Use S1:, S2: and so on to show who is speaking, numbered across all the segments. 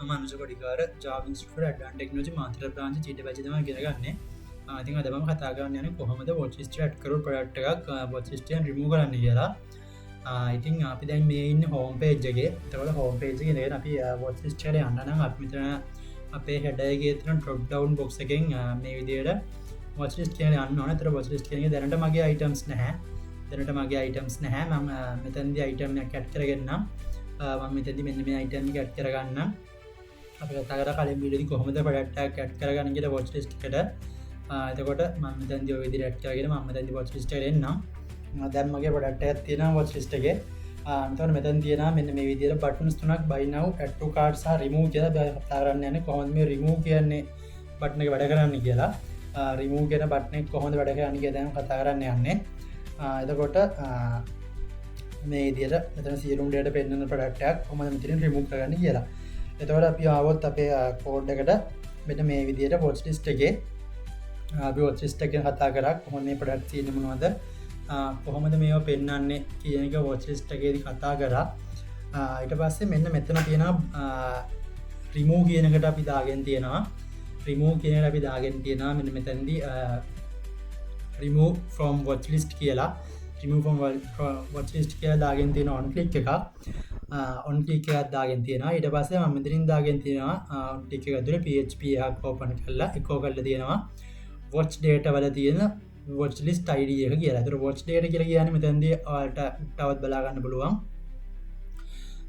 S1: මනුෂ පඩිකාර ජාවිස්ට done ටෙක්නෝජි Matara ප්‍රාංච චීට පචතම ගෙනගන්නේ ඉතින් අදම කතාගන්න යන කොහොමද ොචිස්ටට කරු පඩක්්ටක් බොචිස්ටයන් රිමූ කරන්න කියලා ඉතින් අපි දැන් මේ ඉන්න හෝම් පේජ්ගේ තවට හෝම් පේජ් න අපි වොචිස්ටල අන්නන අපමිතන අපේ හැඩයගේ තන ටොප් ඩවන් බොක්ස එකෙන් මේ විදියට වොචිස් කියන අන්න ඕන තර බොචිස් කියන දැනට මගේ අයිටම්ස් නැහැ දැනට මගේ අයිටම්ස් නැහැ ම මෙතන්දි අයිටම් කැට් කරගන්නම් මම මෙතැදි මෙන්න මේ අයිටම් කැට් කරගන්න අප කතර කලින් විඩි කොහොමද පඩක්ට කැට් කරගන්නගට වොච් ලිස්ට්කට එතකොට මම තැදි විදි රැට්ටගෙන ම තැදි වොච් ලිස්ටරෙන්න්න දැම්මගේ පොඩක්ට ඇත්තින වොච් ලිස්ටගේ තව මෙතන් තියෙන මෙන්න මේ විදිර බටන්ස් තුනක් බයිනව ඇට්ටු කාඩ්සා රිමූ කියල තාරන්න යන කොහොම මේ රිමූ කියන්නේ බට්න එක වැඩ කරන්න කියලා රිමූ කියෙන බට්නෙක් කොහොඳ වැඩ කරන්න දැන කතා කරන්න යන්නේ එතකොට මේ දිර එතන සියලුම් ඩේට පෙන්න්න පඩක්ටයක් හොම තිරින් රිමූ කරන්න කියලා එතවට අපි ආවොත් අපේ කෝඩ් එකට මෙට මේ විදියට පොච් ලිස්ටගේ ෝචිස්ටක කතා කරක් කොහොම මේ පඩක් තියනමනවද කොහොමද මේවා පෙන්න්නන්නේ කියනක වෝචිස්ටගේද කතා කරා ඊට පස්සේ මෙන්න මෙතන තියෙන රිමූ කියනකට අපි දාගෙන් තියෙනවා රිමූ කියන අපි දාගෙන් තියෙනවා මෙන්න මෙතැන්දි රිමූ ෆ්‍රෝම් වොච් ලිස්ට් කියලා රිමූ වොච් ලිස්ට් කියලා දාගෙන් තියෙන ඔන් ක්ලික් එක ඔන් ක්ලික් එකක් දාගෙන් තියෙනවා ඊට පස්සේ මම මෙතනින් දාගෙන් තියෙනවා ඔන් ක්ලික් එක ඇතුලේ PHP එකක් ඕපන් කරලා එකෝ කරලා තියෙනවා වොච් ඩේටා වල තියෙන වොච් ලිස්ට් ID එක කියලා. ඒතර වොච් ඩේටා කියලා කියන්නේ මෙතනදී ඔයාලට තවත් බලා ගන්න පුළුවන්.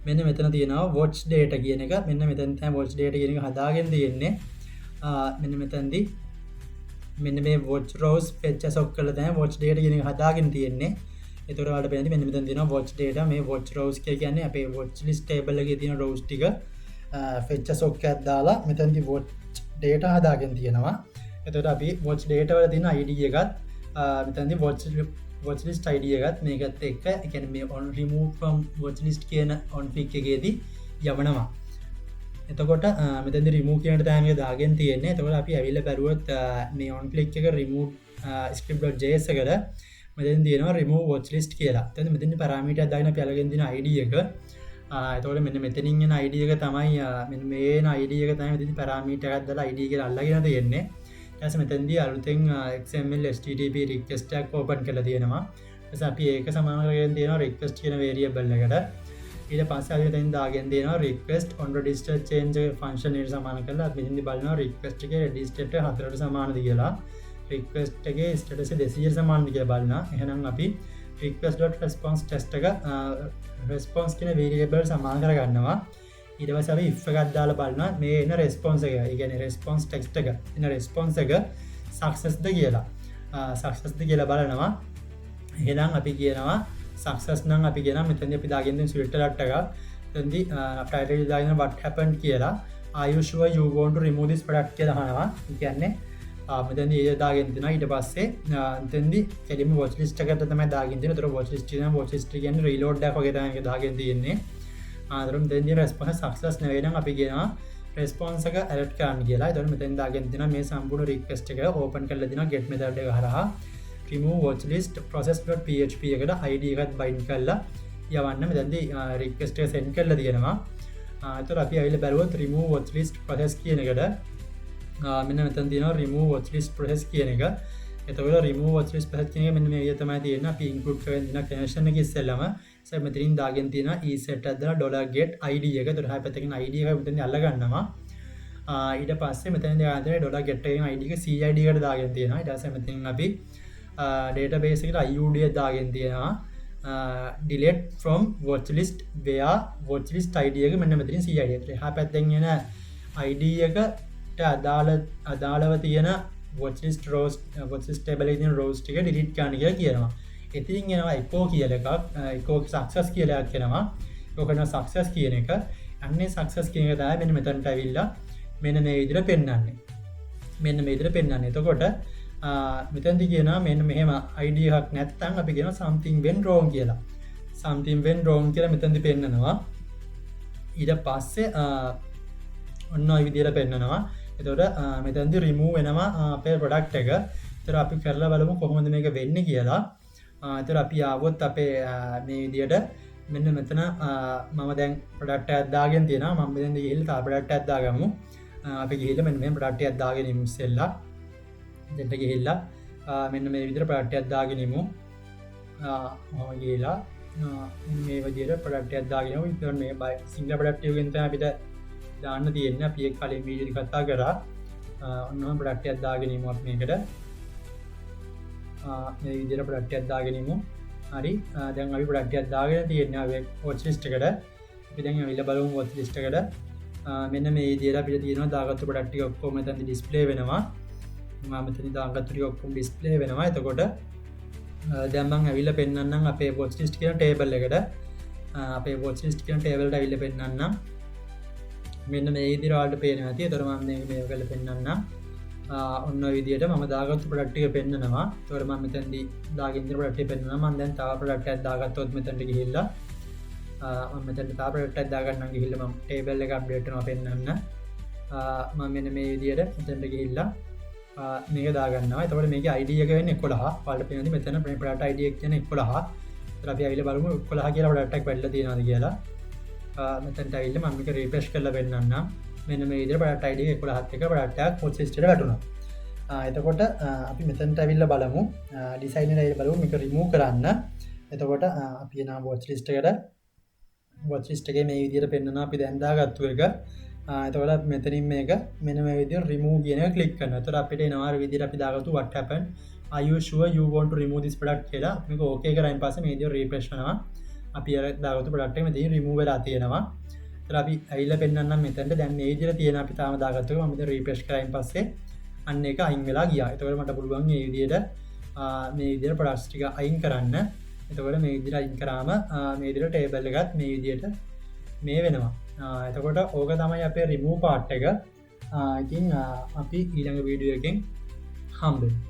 S1: මෙන්න මෙතන තියෙනවා වොච් ඩේටා කියන එක. මෙන්න මෙතන තමයි වොච් ඩේටා කියන එක හදාගෙන තියෙන්නේ. මෙන්න මෙතනදී මෙන්න මේ වොච් රෝස් පෙච්චස් ඔක් කරලා තමයි වොච් ඩේටා කියන එක හදාගෙන තියෙන්නේ. ඒතර ඔයාලට පේන්නේ මෙන්න මෙතන තියෙනවා වොච් ඩේටා. මේ වොච් රෝස් කියන්නේ අපේ වොච් ලිස්ට් ටේබල් එකේ තියෙන රෝස් ටික ෆෙච්චස් ඔක් එකක් දාලා මෙතනදී වොච් ඩේටා හදාගෙන තියෙනවා. එතකොට අපි වොච් ඩේටා වල තියෙන ID එකත් මෙතනදී වොච් ලිස්ට් ID එකත් මේකත් එක්ක ඒ කියන්නේ මේ on remove from watch list කියන on click එකේදී යවනවා. එතකොට මෙතනදී remove කියන තමයි මේක දාගෙන තියෙන්නේ. එතකොට අපි ඇවිල්ලා බැලුවොත් මේ on click එක remove script.js එකට මෙතන තියෙනවා remove watch list කියලා. එතකොට මෙතන parameter දාගෙන අපි අලගෙන තියෙන ID එක. එතකොට මෙන්න මෙතනින් එන ID එක තමයි මෙන්න මේන ID එක තමයි මෙතන parameter එකක් දාලා ID එක අල්ලගෙන තියෙන්නේ. ඊට මෙතෙන්දී අලුතෙන් XML HTTP request එකක් ඕපන් කරලා තියෙනවා. ඊට අපි ඒක සමාන කරගෙන තියෙනවා request කියන variable එකට. ඊට පස්සේ අපි මෙතෙන් දාගෙන තියෙනවා request on register change function එකට සමාන කරලා අපි මෙතෙන්දී බලනවා request එකේ register එක 4ට සමානද කියලා. request එකේ status 200ට සමානද කියලා බලනවා. එහෙනම් අපි request.response test එක response කියන variable සමාන කරගන්නවා. ඊට පස්සේ අපි if එකක් දාලා බලනවා මේ එන response එක. ඒ කියන්නේ response text එක. එන response එක success ද කියලා. success ද කියලා බලනවා. එහෙනම් අපි කියනවා success නම් අපි කියනවා මෙතනදී අපි දාගෙන තියෙන filter එකක්. එතෙන්දී title දාගෙන what happened කියලා are you sure you want to remove this product කියලා අහනවා. ඒ කියන්නේ මෙතනදී ඒ දාගෙන තියෙනවා. ඊට පස්සේ එතෙන්දී කෙලින්ම watch list එකට තමයි දාගෙන තියෙන්නේ. ඒතර watch list කියන watch list කියන්නේ reload එකක් වගේ තමයි දාගෙන තියෙන්නේ. ආදරම් දෙන්නේ රෙස්පොන්ස් සක්සස් නෙවෙයි නම් අපි කියනවා රෙස්පොන්ස් එක ඇලර්ට් කරන්න කියලා. ඒතකොට මෙතෙන් දාගෙන තියෙනවා මේ සම්පූර්ණ රික්වෙස්ට් එක ඕපන් කරලා දෙනවා get method එක හරහා remove watch list process.php එකට ID එකත් bind කරලා යවන්න මෙතනදී රික්වෙස්ට් එක send කරලා තියෙනවා. ඒතකොට අපි ආවිල්ලා බලුවොත් remove watch list process කියන එකට මෙන්න මෙතන තියෙනවා remove watch list process කියන එක. එතකොට remove watch list process කියන එක මෙන්න මේ විදිහ තමයි තියෙන්නේ. අපි include කරගෙන තියෙන connection එක ඉස්සෙල්ලාම මෙතනින් දාගෙන තියෙනවා e-set එකක් දාලා $get id එක. ඒතකොට හයි පැත්තකින් id එක මෙතනින් අල්ල ගන්නවා. ඊට පස්සේ මෙතනින් දාගෙන තියෙන $get එකෙන් id එක cid එකට දාගෙන තියෙනවා. ඊට පස්සේ මෙතනින් අපි database එකට iud එක දාගෙන තියෙනවා. delete from watchlist where watchlist id එක මෙන්න මෙතනින් cid එකට. හයි පැත්තෙන් එන id එකට අදාළව තියෙන watchlist rows watchlist table එකේ තියෙන rows ටික delete කරන්න කියලා කියනවා. ඉතින් එනවා echo කියලා එකක් echo success කියලා එකක් එනවා. ඒක කරන success කියන එක. අන්නේ success කියන එක තමයි මෙන්න මෙතනට ඇවිල්ලා මෙන්න මේ විදිහට පෙන්වන්නේ. මෙන්න මේ විදිහට පෙන්වන්නේ. එතකොට මෙතනදී කියනවා මෙන්න මෙහෙම ID එකක් නැත්නම් අපි කියනවා something went wrong කියලා. something went wrong කියලා මෙතනදී පෙන්නනවා. ඊට පස්සේ ඔන්න ඔය විදිහට පෙන්නනවා. එතකොට මෙතනදී remove වෙනවා අපේ product එක. ඒතර අපි කරලා බලමු කොහොමද මේක වෙන්නේ කියලා. ඒතර අපි ආවොත් අපේ මේ විදිහට මෙන්න මෙතන මම දැන් ප්‍රඩක්ට ඇත්දාගෙන් තියෙන මම දෙ ගහිල් ප්‍රඩක්ට ඇත්දාගමු අපි ගහිල මෙ මේ ප්‍රඩක්ට ඇත්දාගෙනමු සෙල්ලා දෙට ගහිල්ලා මෙන්න මේ විදිර ප්‍රඩක්ට ඇත්දාගෙනමු ගේලා මේ වදිර ප්‍රඩක්ට ඇත්දාගෙන විතර මේ බයි සිංහ ප්‍රඩක්ටයගෙන්ත අපිට දාන්න තියෙන්න පිය කලින් වීජරි කතා කරා ඔන්න ප්‍රඩක්ට ඇත්දාගෙනීමක් මේකට මේ විදිර ප්‍රඩක්ට ඇත්දාගෙනීමු හරි දැන් අපි ප්‍රඩක්ට ඇත්දාගෙන තියෙන ෝච් ලිස්ටකට පිදැන් විල්ල බලුම් ෝච් ලිස්ටකට මෙන්න මේ දිර පිට තියෙන දාගත්තු ප්‍රඩක්ටි ඔක්කෝ මෙතැති ඩිස්පලේ වෙනවා මතනි දාගත්තුරි ඔක්කුම් ඩිස්පලේ වෙනවා එතකොට දැම්බන් ඇවිල්ල පෙන්න්නම් අපේ පොච් ලිස්ට කියන ටේබල් එකට අපේ පොච් ලිස්ට කියන ටේබල්ට විල්ල පෙන්න්නම් මෙන්න මේ ඉදිරවාට පේන ඇති තරම මේ කල පෙන්න්න ඔන්න විදිට ම දාගත්තු ප්‍රට්ටික පෙන්න්නවා තොරම මෙතැදි දාගින්ද්‍ර ප්‍රට්ටි පෙන්න්න මන්දැන් තා ප්‍රට් දාගත්තොත් මෙතැට ගිහිල්ල මෙතැට තා ප්‍රට් දාගන්න ගිහිල්ලම ටේබල්ල එක අප්ඩේට්න පෙන්න්න ම මෙන මේ විදියට මෙතැට ගිහිල්ලා මේක දාගන්න තවට මේක අයිඩියක වෙන්න කොලා පල පෙනති මෙතන ප්‍රට අයිඩියක් කියන කොලා රපි අවිල බලම කොලා කියලා ටක් වැඩල තියෙනද කියලා මෙතැට ඇවිල්ල මමික රීපේශ් කරල වෙන්නන්න මෙන මේ ඉදිර පට අයිඩිය කොළහත්ක පටක් පොසිස්ට වටුණ එතකොට අපි මෙතැන්ට ඇවිල්ල බලමු ඩිසයින බලු මික රිමූ කරන්න එතකොට අපි නා බෝච් ලිස්ටකට බොච්චිස්ටගේ මේ විදිර පෙන්න්න අපි දැන්දා ගත්තුව එක එතකොට මෙතනින් මේක මෙන විදි රිමූ කියන කලික් කන්න තොර අපිට නවාර විදිර අපි දාගතු වට්ටපන් අයුෂුව යුවන්ට රිමූ දිස් පඩක් කියලා මේක ඕකේ කරයින් පස මේ ද රීපේශනවා අපි දාගතු පඩක්ට මෙති රිමූවලා තියෙනවා අපි ඇල්ල පෙන්න්න මෙතැට දැන් ඒජර තියෙන අපි තාම දාගත්තුව මත රීපේශ් කරයින් පස්සේ අන්න එක අයින් වෙලා ගිය එතකට මට පුළුවන් ඒ විදියට මේ විදිර පඩක්ස්ටික අයින් කරන්න එතකොට මේ විදිර අයින් කරාම මේදිර ටේබල්ල එකත් මේ විදියට මේ වෙනවා එතකොට ඕක තමයි අපේ රිමූ පාට් එක ඉතින් අපි ඊළඟ වීඩියෝ එකෙන් හම්බේ